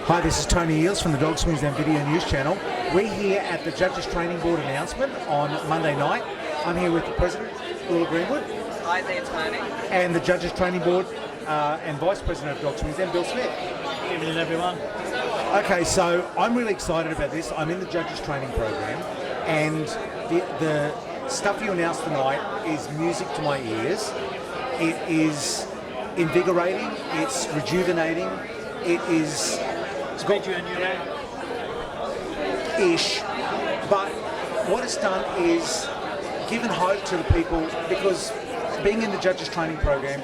Hi, this is Tony Eales from the Dog Swings and Video News Channel. We're here at the Judges Training Board announcement on Monday night. I'm here with the President, Ulla Greenwood. Hi there, Tony. And the Judges Training Board and Vice President of Dog Swings, and Bill Smith. Good evening, everyone. Okay, so I'm really excited about this. I'm in the Judges Training Program, and the stuff you announced tonight is music to my ears. It is invigorating, it's rejuvenating, it is... It's made you a new man. Ish, but what it's done is given hope to the people, because being in the Judges Training Program,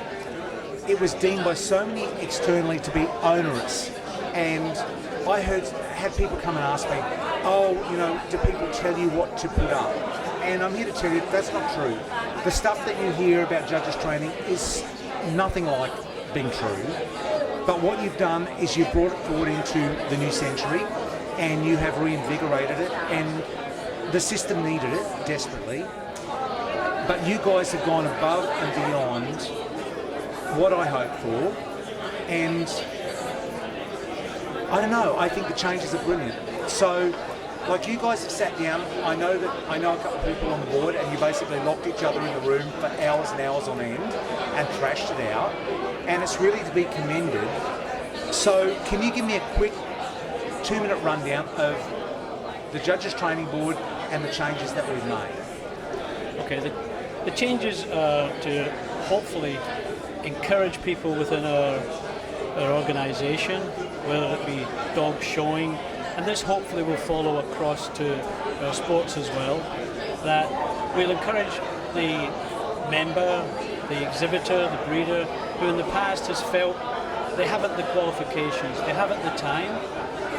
it was deemed by so many externally to be onerous, and I had people come and ask me, do people tell you what to put up? And I'm here to tell you that's not true. The stuff that you hear about Judges Training is nothing like being true. But what you've done is you've brought it forward into the new century, and you have reinvigorated it, and the system needed it desperately. But you guys have gone above and beyond what I hoped for, and I don't know, I think the changes are brilliant. So, like, you guys have sat down, I know a couple of people on the board, and you basically locked each other in the room for hours and hours on end and thrashed it out, and it's really to be commended. So can you give me a quick 2-minute rundown of the Judges Training Board and the changes that we've made? Okay, the changes are to hopefully encourage people within our organisation, whether it be dog showing, and this hopefully will follow across to our sports as well, that we'll encourage the member, the exhibitor, the breeder, who in the past has felt they haven't the qualifications, they haven't the time,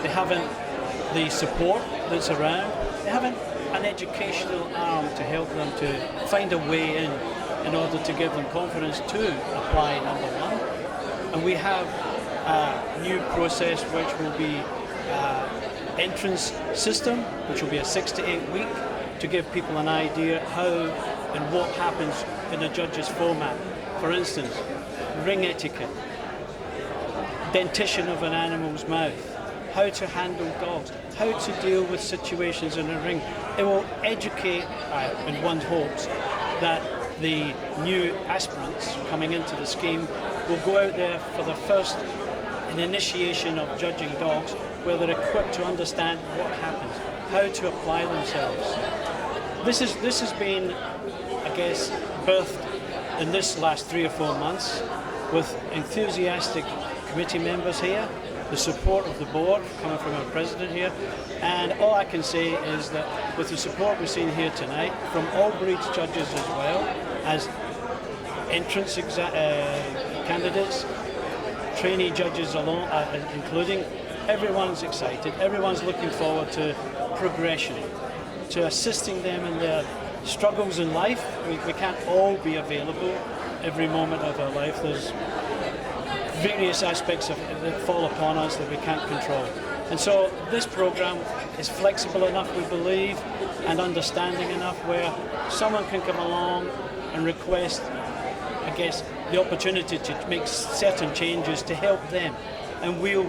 they haven't the support that's around, they haven't an educational arm to help them to find a way in order to give them confidence to apply number one. And we have a new process which will be entrance system, which will be a 6 to 8 week, to give people an idea how and what happens in a judge's format. For instance, ring etiquette, dentition of an animal's mouth, how to handle dogs, how to deal with situations in a ring. It will educate, in one's hopes, that the new aspirants coming into the scheme will go out there for the first initiation of judging dogs, where they're equipped to understand what happens, how to apply themselves. This has been, I guess, birthed in this last 3 or 4 months with enthusiastic committee members here, the support of the board coming from our president here, and all I can say is that with the support we've seen here tonight from all breeds judges as well as entrance candidates, trainee judges alone, including, everyone's excited, everyone's looking forward to progression, to assisting them in their struggles in life. We can't all be available every moment of our life. There's various aspects that fall upon us that we can't control. And so this program is flexible enough, we believe, and understanding enough where someone can come along and request, I guess, the opportunity to make certain changes to help them, and we'll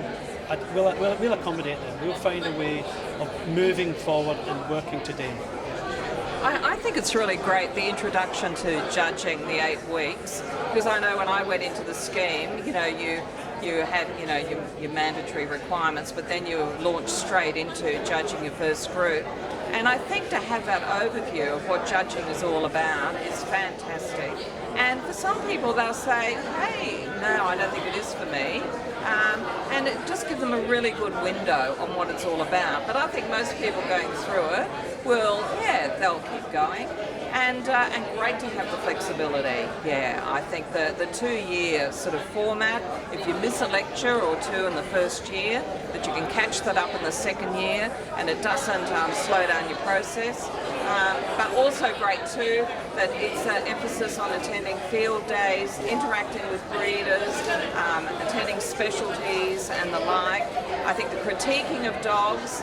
accommodate them. We'll find a way of moving forward and working today. I think it's really great, the introduction to judging the 8 weeks, because I know when I went into the scheme, you had your mandatory requirements, but then you launched straight into judging your first group. And I think to have that overview of what judging is all about is fantastic. And for some people, they'll say, hey, no, I don't think it is for me. And it just gives them a really good window on what it's all about. But I think most people going through it will, they'll keep going. And great to have the flexibility. Yeah, I think the 2-year sort of format, if you miss a lecture or 2 in the first year, that you can catch that up in the second year, and it doesn't slow down your process. But also great too that it's an emphasis on attending field days, interacting with breeders, attending specialties and the like. I think the critiquing of dogs,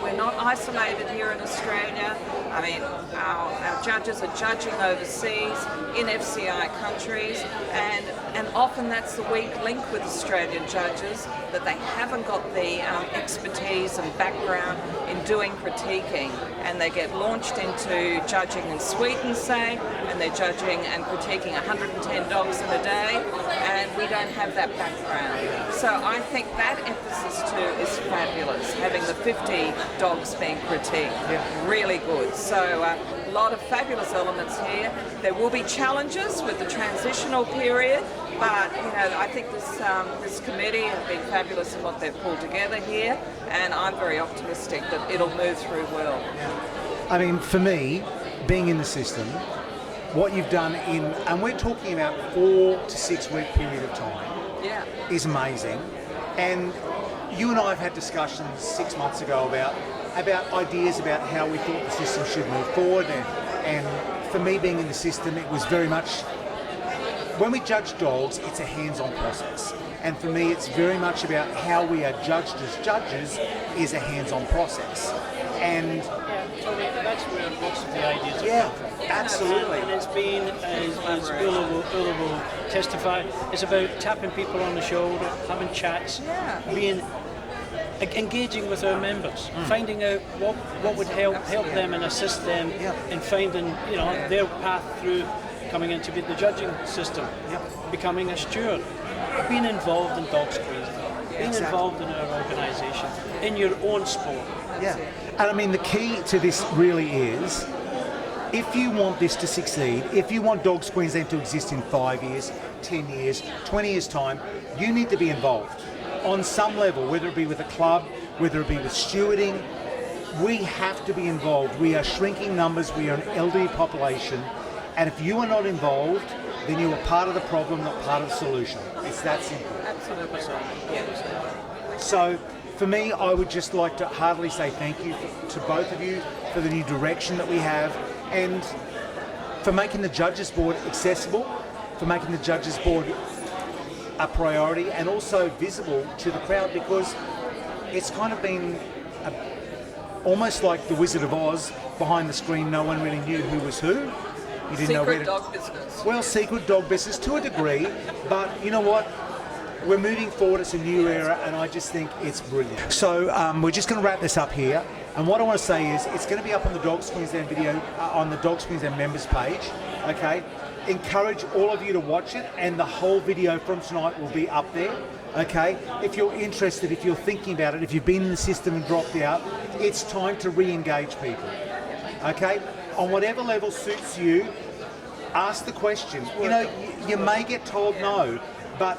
we're not isolated here in Australia. I mean, our judges are judging overseas in FCI countries, and and often that's the weak link with Australian judges, that they haven't got the expertise and background in doing critiquing, and they get launched into judging in Sweden, say, and they're judging and critiquing 110 dogs in a day, and we don't have that background. So I think that emphasis too is fabulous, having the 50 dogs being critiqued, really good. So a lot of fabulous elements here. There will be challenges with the transitional period, but I think this committee have been fabulous in what they've pulled together here, and I'm very optimistic that it'll move through well. I mean, for me, being in the system, what you've done and we're talking about 4 to 6 week period of time, is amazing. And you and I have had discussions 6 months ago about ideas about how we thought the system should move forward, and for me being in the system, it was very much, when we judge dogs, it's a hands-on process, and for me it's very much about how we are judged as judges is a hands-on process. And Tony, that's where most of the ideas have come from. Absolutely. And it's been, as Ulla will testify, it's about tapping people on the shoulder, having chats, engaging with our members, finding out what would help them and assist them in finding their path through coming into the judging system, becoming a steward, being involved in dog squeezing, being involved in our organisation, in your own sport. And I mean, the key to this really is, if you want this to succeed, if you want Dogs Queensland to exist in 5 years, 10 years, 20 years' time, you need to be involved on some level, whether it be with a club, whether it be with stewarding. We have to be involved. We are shrinking numbers, we are an elderly population, and if you are not involved, then you are part of the problem, not part of the solution. It's that simple. Absolutely right. So, for me, I would just like to heartily say thank you to both of you for the new direction that we have, and for making the Judges Board accessible, for making the Judges Board a priority and also visible to the crowd, because it's kind of been almost like the Wizard of Oz. Behind the screen, no one really knew who was who. You didn't know where to... dog business. Well, secret dog business to a degree, but you know what? We're moving forward. It's a new era, and I just think it's brilliant. So we're just going to wrap this up here. And what I want to say is, it's going to be up on the Dogs Queensland video, on the Dogs Queensland members page. Okay. Encourage all of you to watch it, and the whole video from tonight will be up there. Okay. If you're interested, if you're thinking about it, if you've been in the system and dropped out, it's time to re-engage people. Okay. On whatever level suits you, ask the question. You may get told no, but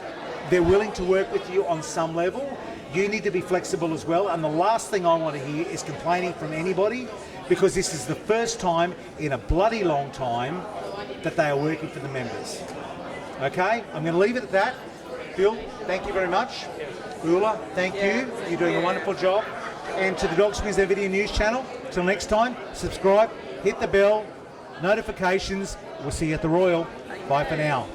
they're willing to work with you on some level. You need to be flexible as well. And the last thing I want to hear is complaining from anybody, because this is the first time in a bloody long time that they are working for the members. Okay? I'm going to leave it at that. Bill, thank you very much. Ulla, thank you. You're doing a wonderful job. And to the Dogs Queensland Video News channel, till next time, subscribe, hit the bell, notifications. We'll see you at the Royal. Bye for now.